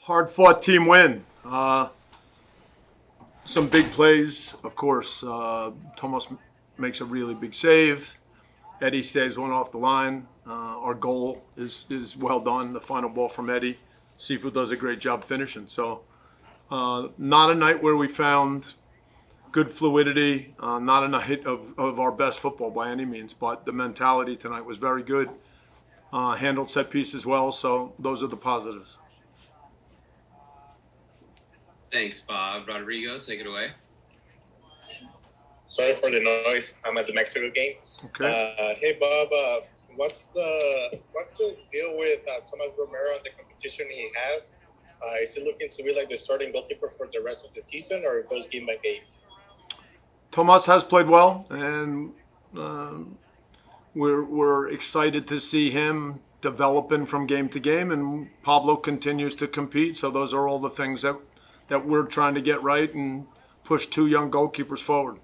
Hard-fought team win. Some big plays, of course. Thomas makes a really big save. Eddie saves one off the line. Our goal is well done. The final ball from Eddie. Sifu does a great job finishing. So not a night where we found good fluidity. Not a night of our best football by any means. But the mentality tonight was very good. Handled set pieces well. So those are the positives. Thanks, Bob. Rodrigo, take it away. Sorry for the noise. I'm at the Mexico game. Okay. Hey, Bob. What's the deal with Thomas Romero and the competition he has? Is he looking to be like the starting goalkeeper for the rest of the season, or it goes game by game? Thomas has played well, and we're excited to see him developing from game to game, and Pablo continues to compete. So those are all the things that we're trying to get right and push two young goalkeepers forward.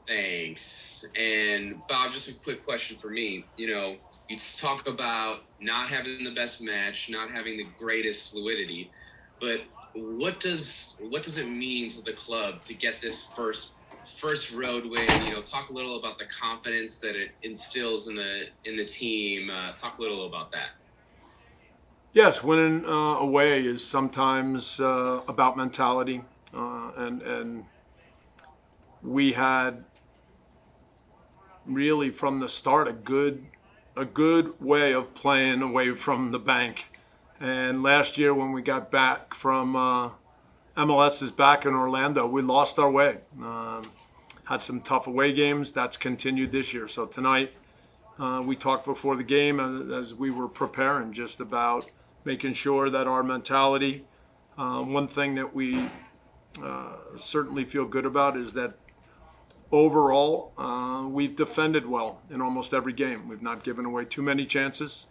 Thanks. And Bob, just a quick question for me. You talk about not having the best match, not having the greatest fluidity, but what does it mean to the club to get this first road win? Talk a little about the confidence that it instills in the team. Talk a little about that. Yes, winning away is sometimes about mentality, and we had really from the start a good way of playing away from the bank. And last year when we got back from MLS is back in Orlando, we lost our way. Had some tough away games. That's continued this year. So tonight we talked before the game as we were preparing just about making sure that our mentality, one thing that we certainly feel good about is that overall we've defended well in almost every game. We've not given away too many chances,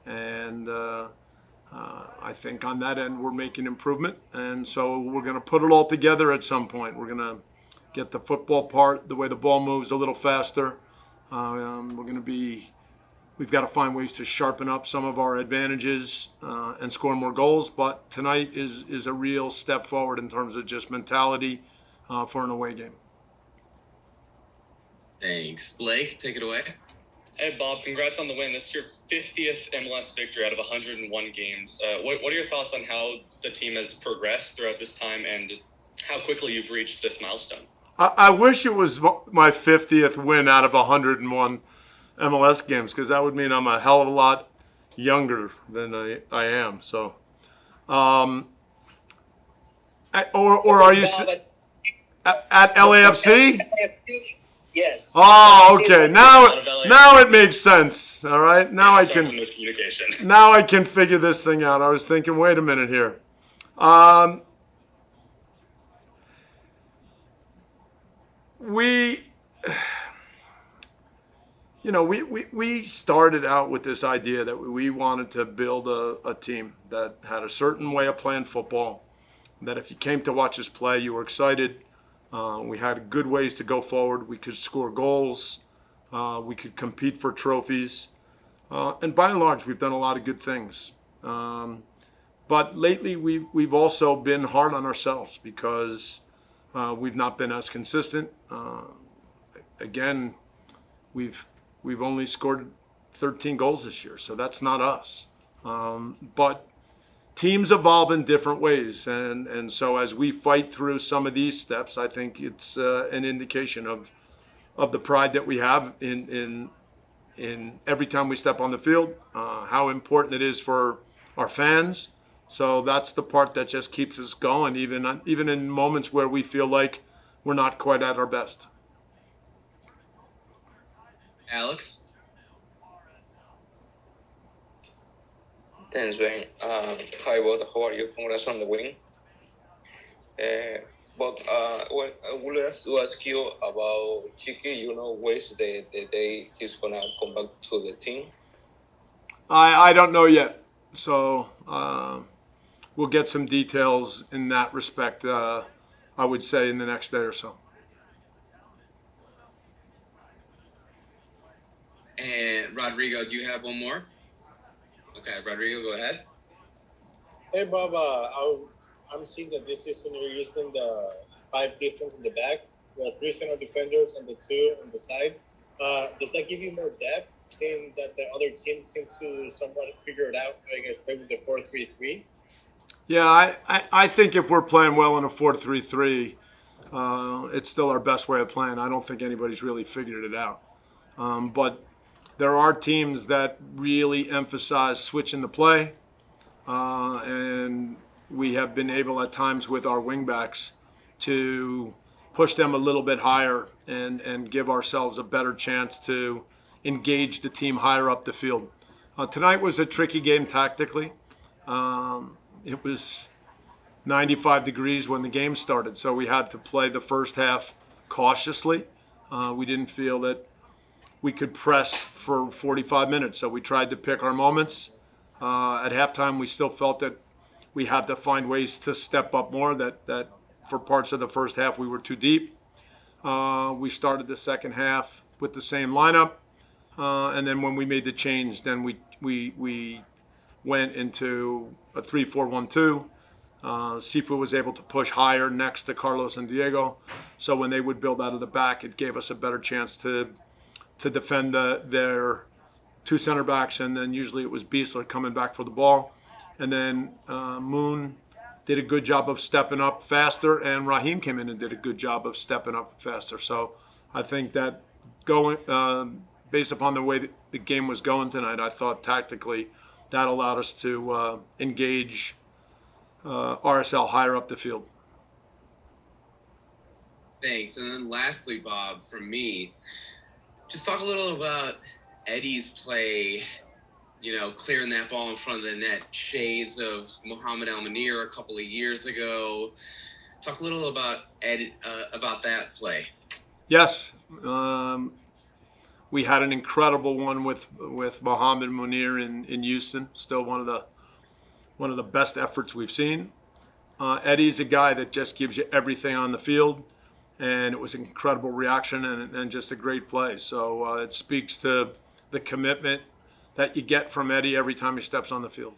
and I think on that end we're making improvement. And so we're going to put it all together at some point. We're going to get the football part, the way the ball moves, a little faster. We've got to find ways to sharpen up some of our advantages and score more goals. But tonight is a real step forward in terms of just mentality for an away game. Thanks. Blake, take it away. Hey, Bob, congrats on the win. This is your 50th MLS victory out of 101 games. What are your thoughts on how the team has progressed throughout this time and how quickly you've reached this milestone? I wish it was my 50th win out of 101 MLS games, because that would mean I'm a hell of a lot younger than I am. So, or are you at LAFC? Yes. Oh, okay. Now it makes sense. All right. Now I can figure this thing out. I was thinking, wait a minute here. We started out with this idea that we wanted to build a team that had a certain way of playing football, that if you came to watch us play, you were excited. We had good ways to go forward. We could score goals. We could compete for trophies. And by and large, we've done a lot of good things. But lately, we've also been hard on ourselves because we've not been as consistent. Again, we've only scored 13 goals this year, so that's not us. But teams evolve in different ways, and so as we fight through some of these steps, I think it's an indication of the pride that we have in every time we step on the field, how important it is for our fans. So that's the part that just keeps us going, even in moments where we feel like we're not quite at our best. Alex? Thanks, Ben. Hi, Bob. How are you? Congrats on the win. But I would like to ask you about Chiqui. Where's the day he's going to come back to the team? I don't know yet. So we'll get some details in that respect, I would say, in the next day or so. And Rodrigo, do you have one more? Okay, Rodrigo, go ahead. Hey, Bob. I'm seeing that this season you're using the 5 defense in the back, the 3 center defenders, and the 2 on the sides. Does that give you more depth, seeing that the other teams seem to somewhat figure it out? I guess play with the 4-3-3. Yeah, I think if we're playing well in a 4-3-3, it's still our best way of playing. I don't think anybody's really figured it out. But there are teams that really emphasize switching the play, and we have been able at times with our wingbacks to push them a little bit higher and give ourselves a better chance to engage the team higher up the field. Tonight was a tricky game tactically. It was 95 degrees when the game started, so we had to play the first half cautiously. We didn't feel that we could press for 45 minutes, so we tried to pick our moments. At halftime, we still felt that we had to find ways to step up more, that for parts of the first half we were too deep. We started the second half with the same lineup, and then when we made the change, then we went into a 3-4-1-2. Sifu was able to push higher next to Carlos and Diego, so when they would build out of the back, it gave us a better chance to defend their 2 center backs, and then usually it was Beasler coming back for the ball. And then Moon did a good job of stepping up faster, and Raheem came in and did a good job of stepping up faster. So I think that based upon the way the game was going tonight, I thought tactically that allowed us to engage RSL higher up the field. Thanks. And then lastly, Bob, from me, just talk a little about Eddie's play, clearing that ball in front of the net, shades of Mohamed El Munir a couple of years ago. Talk a little about about that play. Yes. We had an incredible one with Mohamed Munir in Houston. Still one of the best efforts we've seen. Eddie's a guy that just gives you everything on the field, and it was an incredible reaction and just a great play. So it speaks to the commitment that you get from Eddie every time he steps on the field.